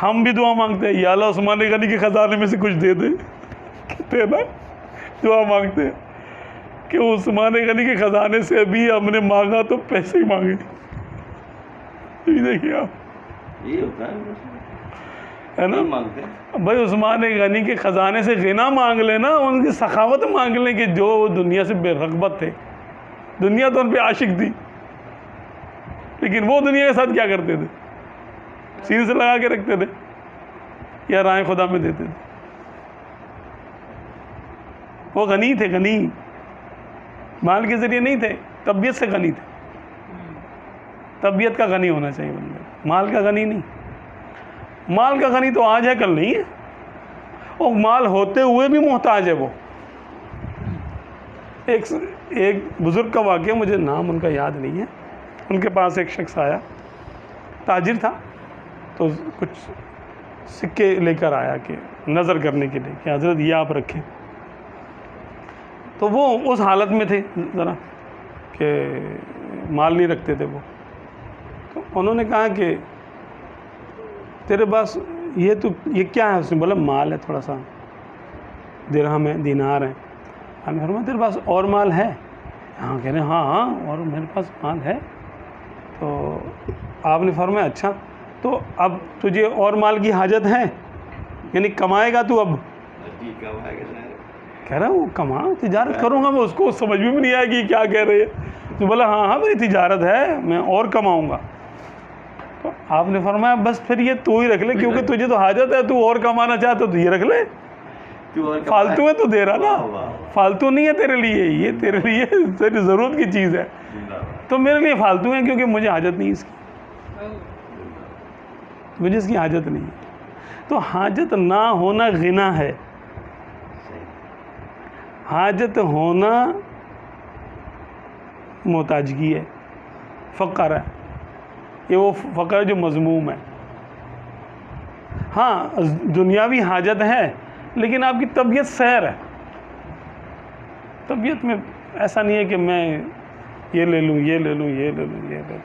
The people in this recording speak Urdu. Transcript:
ہم بھی دعا مانگتے ہیں یا اللہ عثمان غنی کے خزانے میں سے کچھ دے دے، کہتے ہیں نا، دعا مانگتے ہیں کہ عثمان غنی کے خزانے سے ابھی ہم نے مانگا تو پیسے ہی مانگے. یہ دیکھیے آپ، یہ ہوتا ہے نا مانگتے ہیں. بھائی، عثمان غنی کے خزانے سے غنا مانگ لینا، ان کی سخاوت مانگ لیں کہ جو دنیا سے بے رغبت تھے، دنیا تو ان پہ عاشق تھی، لیکن وہ دنیا کے ساتھ کیا کرتے تھے؟ سینے سے لگا کے رکھتے تھے یا رائے خدا میں دیتے تھے. وہ غنی تھے، غنی مال کے ذریعے نہیں تھے، طبیعت سے غنی تھے. طبیعت کا غنی ہونا چاہیے بندے، مال کا غنی نہیں. مال کا غنی تو آج ہے، کل نہیں ہے، اور مال ہوتے ہوئے بھی محتاج ہے. وہ ایک بزرگ کا واقعہ، مجھے نام ان کا یاد نہیں ہے. ان کے پاس ایک شخص آیا، تاجر تھا، تو کچھ سکے لے کر آیا کہ نظر کرنے کے لیے کہ حضرت یہ آپ رکھیں. تو وہ اس حالت میں تھے ذرا کہ مال نہیں رکھتے تھے وہ. تو انہوں نے کہا کہ تیرے پاس یہ کیا ہے؟ اس نے بولا مال ہے، تھوڑا سا درہم ہے، دینار ہے. ہم نے فرمایا تیرے پاس اور مال ہے؟ ہاں کہہ رہے ہیں ہاں اور میرے پاس مال ہے. تو آپ نے فرمایا اچھا، تو اب تجھے اور مال کی حاجت ہے؟ یعنی کمائے گا تو اب؟ کہہ رہا وہ کما تجارت کروں گا میں. اس کو سمجھ میں بھی نہیں آئے گی کیا کہہ رہے ہیں. تو بولا ہاں میری تجارت ہے، میں اور کماؤں گا. تو آپ نے فرمایا بس پھر یہ تو ہی رکھ لے، کیونکہ تجھے تو حاجت ہے، تو اور کمانا چاہتا تو یہ رکھ لے. فالتو ہے تو دے رہا نا، فالتو نہیں ہے تیرے لیے، یہ تیرے لیے تیری ضرورت کی چیز ہے. تو میرے لیے فالتو ہے کیونکہ مجھے حاجت نہیں اس کی، مجھے اس کی حاجت نہیں ہے. تو حاجت نہ ہونا غنا ہے، حاجت ہونا محتاجگی ہے، فقر ہے. یہ وہ فقر ہے جو مذموم ہے. ہاں دنیاوی حاجت ہے، لیکن آپ کی طبیعت سیر ہے. طبیعت میں ایسا نہیں ہے کہ میں یہ لے لوں، یہ لے لوں، یہ لے لوں، یہ لے لوں.